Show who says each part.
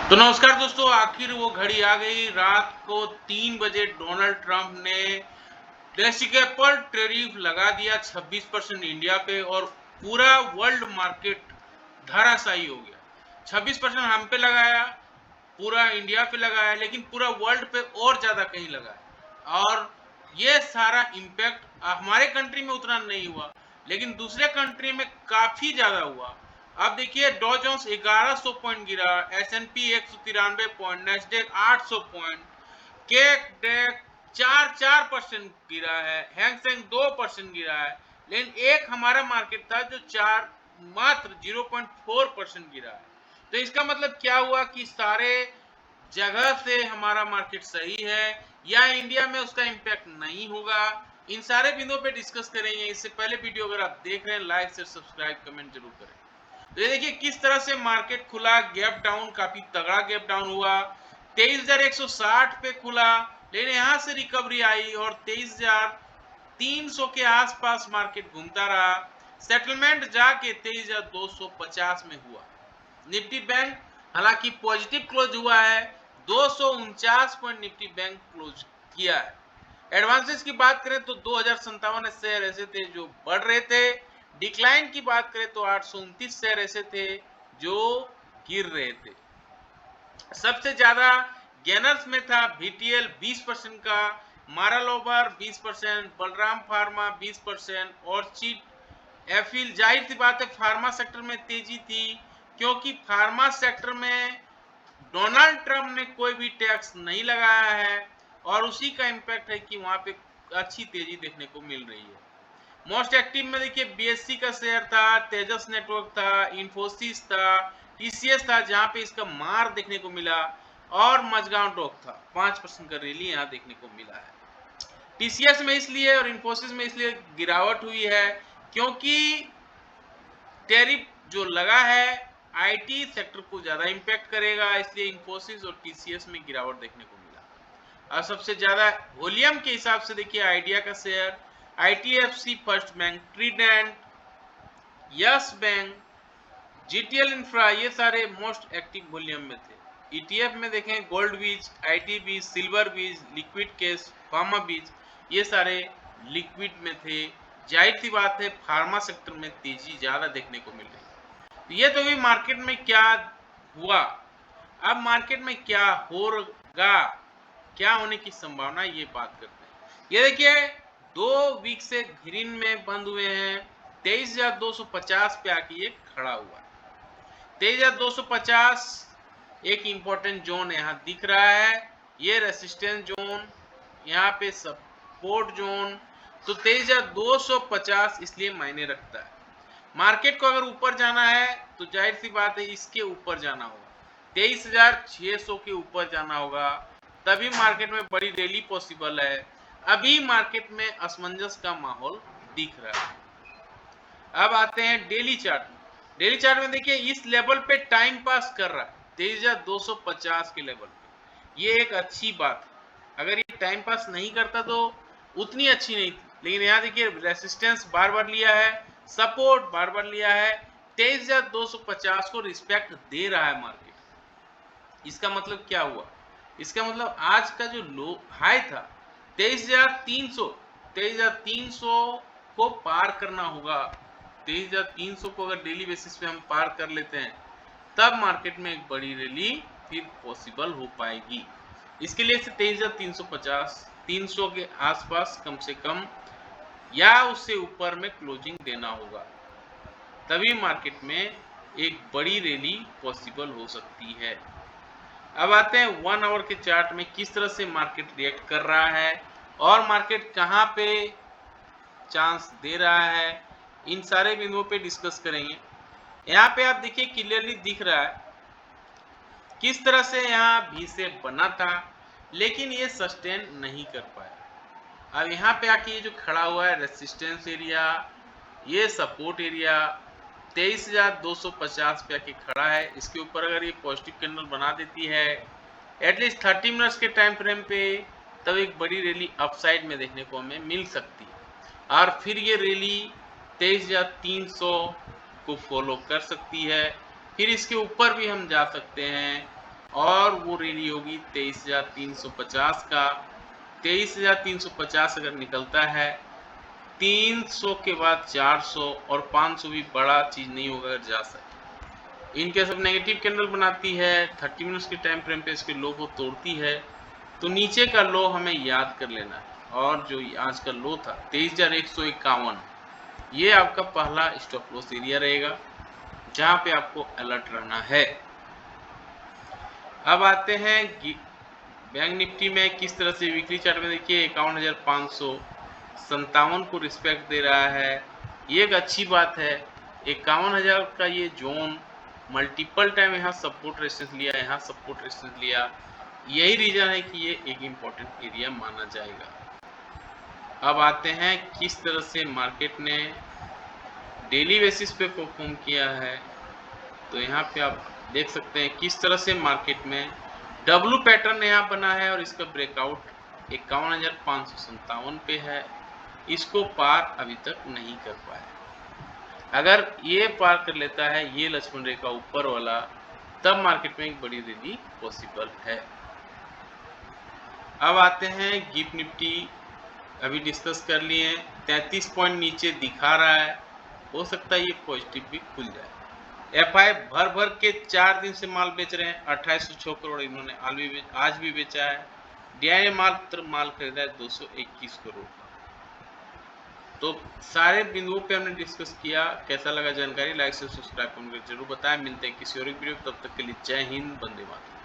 Speaker 1: तो नमस्कार दोस्तों, आखिर वो घड़ी आ गई। रात को 3 बजे डोनाल्ड ट्रंप ने रेसिप्रोकल टैरिफ लगा दिया 26% इंडिया पे और पूरा वर्ल्ड मार्केट धराशायी हो गया। 26% हम पे लगाया, पूरा इंडिया पे लगाया, लेकिन पूरा वर्ल्ड पे और ज़्यादा कहीं लगाया। और ये सारा इम्पैक्ट हमारे कंट्री में उतना नहीं हुआ, लेकिन दूसरे कंट्री में काफ़ी ज़्यादा हुआ। अब देखिए, डॉ जोन्स 1100 पॉइंट गिरा, S&P 193 point, Nasdaq 800 point, cake deck 4% गिरा है, हैंगसेंग 2% गिरा है। लेकिन एक हमारा मार्केट था जो मात्र 0.4% गिरा है। तो इसका मतलब क्या हुआ कि सारे जगह से हमारा मार्केट सही है या इंडिया में उसका इम्पैक्ट नहीं होगा। इन सारे बिंदुओं पे डिस्कस करेंगे। इससे पहले वीडियो अगर आप देख रहे हैं, लाइक शेयर सब्सक्राइब कमेंट जरूर करें। तो ये देखिए किस तरह से मार्केट खुला। गैप डाउन, काफी तगड़ा गैप डाउन हुआ। 23,160 पे खुला, लेकिन यहां से रिकवरी आई और 23,300 के आसपास मार्केट घूमता रहा। सेटलमेंट जाके 23,250 में हुआ। निफ्टी बैंक हालांकि पॉजिटिव क्लोज हुआ है, 249 पॉइंट निफ्टी बैंक क्लोज किया है। एडवांसेस की बात करें तो 2057 शेयर ऐसे थे जो बढ़ रहे थे। डिक्लाइन की बात करें तो 829 शेयर ऐसे थे जो गिर रहे थे। सबसे ज्यादा गेनर्स में था VTL 20% का, मारालोबर 20%, बलराम फार्मा 20% और चीट एफिल। जाहिर सी बात है फार्मा सेक्टर में तेजी थी, क्योंकि फार्मा सेक्टर में डोनाल्ड ट्रंप ने कोई भी टैक्स नहीं लगाया है और उसी का इम्पैक्ट है कि वहां पे अच्छी तेजी देखने को मिल रही है। मोस्ट एक्टिव में देखिए BSC का शेयर था, तेजस नेटवर्क था, इंफोसिस था, TCS था जहां पे इसका मार देखने को मिला, और मजगांव डॉक था। 5% का रैली यहां देखने को मिला है। TCS में इसलिए और इंफोसिस में इसलिए गिरावट हुई है क्योंकि टैरिफ जो लगा है IT सेक्टर को ज्यादा इंपैक्ट करेगा, इसलिए इंफोसिस और TCS में गिरावट देखने को मिला। और सबसे ज्यादा वॉल्यूम के हिसाब से देखिए आइडिया का share, ITFC, first bank, Trident, yes bank, GTL infra, ये सारे मोस्ट एक्टिव वॉल्यूम में थे। ETF में देखें गोल्ड बीज, IT बीज, सिल्वर बीज, लिक्विड केस, फार्मा बीज, ये सारे लिक्विड में थे। जाहिर सी बात है फार्मा सेक्टर में तेजी ज्यादा देखने को मिल रही है। ये तो भी मार्केट में क्या हुआ। अब मार्केट में क्या होगा, क्या होने की संभावना, ये बात करते हैं। ये देखिए 2 वीक से ग्रीन में बंद हुए हैं। 23,250 पे आके ये खड़ा हुआ है। 23,250 एक इंपॉर्टेंट जोन यहाँ दिख रहा है, ये रेसिस्टेंस जोन, यहाँ पे सपोर्ट जोन। तो 23,250 इसलिए मायने रखता है। मार्केट को अगर ऊपर जाना है तो जाहिर सी बात है इसके ऊपर जाना होगा, 23,600 के ऊपर जाना होगा, तभी मार्केट में बड़ी रैली पॉसिबल है। अभी मार्केट में असमंजस का माहौल दिख रहा है। अब आते हैं डेली चार्ट में। डेली चार्ट में देखिए इस लेवल पे टाइम पास कर रहा है, 23,250 के लेवल पे। ये एक अच्छी बात है। अगर ये टाइम पास नहीं करता तो उतनी अच्छी नहीं थी, लेकिन यहाँ देखिए रेसिस्टेंस बार बार लिया है, सपोर्ट बार बार लिया है, 23,250 को रिस्पेक्ट दे रहा है मार्केट। इसका मतलब क्या हुआ, इसका मतलब आज का जो लो हाई था 23,300, 23,300 को पार करना होगा। 23,300 को अगर डेली बेसिस पे हम पार कर लेते हैं तब मार्केट में एक बड़ी रैली फिर पॉसिबल हो पाएगी। इसके लिए 23,350, 300 के आसपास कम से कम या उससे ऊपर में क्लोजिंग देना होगा, तभी मार्केट में एक बड़ी रैली पॉसिबल हो सकती है। अब आते हैं 1 आवर के चार्ट में किस तरह से मार्केट रिएक्ट कर रहा है और मार्केट कहां पे चांस दे रहा है, इन सारे बिंदुओं पे डिस्कस करेंगे। यहाँ पे आप देखिए क्लियरली दिख रहा है किस तरह से यहाँ भी शेप बना था, लेकिन ये सस्टेन नहीं कर पाया। अब यहाँ पे आके ये जो खड़ा हुआ है रेसिस्टेंस एरिया, ये सपोर्ट एरिया 23,250 पे आके खड़ा है। इसके ऊपर अगर ये पॉजिटिव कैंडल बना देती है एटलीस्ट 30 मिनट्स के टाइम फ्रेम पे, तब एक बड़ी रैली अपसाइड में देखने को हमें मिल सकती है और फिर ये रैली 23,300 को फॉलो कर सकती है। फिर इसके ऊपर भी हम जा सकते हैं और वो रेडी होगी 23,350 का। 23,350 अगर निकलता है, 300 के बाद 400 और 500 भी बड़ा चीज नहीं होगा अगर जा सके। इनके सब नेगेटिव कैंडल बनाती है, 30 मिनट्स के टाइम फ्रेम पे इसके लो को तोड़ती है, तो नीचे का लो हमें याद कर लेना है। और जो आज का लो था 23,151, ये आपका पहला स्टॉप लॉस एरिया रहेगा जहां पे आपको अलर्ट रहना है। अब आते हैं बैंक निफ्टी में किस तरह से वीकली चार्ट में देखिए 51,557 को रिस्पेक्ट दे रहा है, ये एक अच्छी बात है। 51,000 का ये जोन मल्टीपल टाइम यहाँ सपोर्ट रेजिस्टेंस लिया, यहाँ सपोर्ट रेजिस्टेंस लिया, यही रीजन है कि ये एक इम्पोर्टेंट एरिया माना जाएगा। अब आते हैं किस तरह से मार्केट ने डेली बेसिस पे परफॉर्म किया है, तो यहाँ पे आप देख सकते हैं किस तरह से मार्केट में डब्लू पैटर्न यहाँ बना है और इसका ब्रेकआउट 51,557 पे है, इसको पार अभी तक नहीं कर पाया। अगर ये पार कर लेता है ये लक्ष्मण रेखा ऊपर वाला, तब मार्केट में एक बड़ी रैली पॉसिबल है। अब आते हैं गिफ्ट निफ्टी, अभी डिस्कस कर लिए, 33 पॉइंट नीचे दिखा रहा है, हो सकता है ये पॉजिटिव भी खुल जाए। एफआई भर भर के 4 दिन से माल बेच रहे हैं, 2806 करोड़ इन्होंने आज भी बेचा है। डीआईए माल खरीदा है 221 करोड़। तो सारे बिंदुओं पे हमने डिस्कस किया। कैसा लगा जानकारी, लाइक से सब्सक्राइब करके जरूर बताएं। मिलते हैं किसी और वीडियो, तब तक के लिए जय हिंद, वंदे मातरम।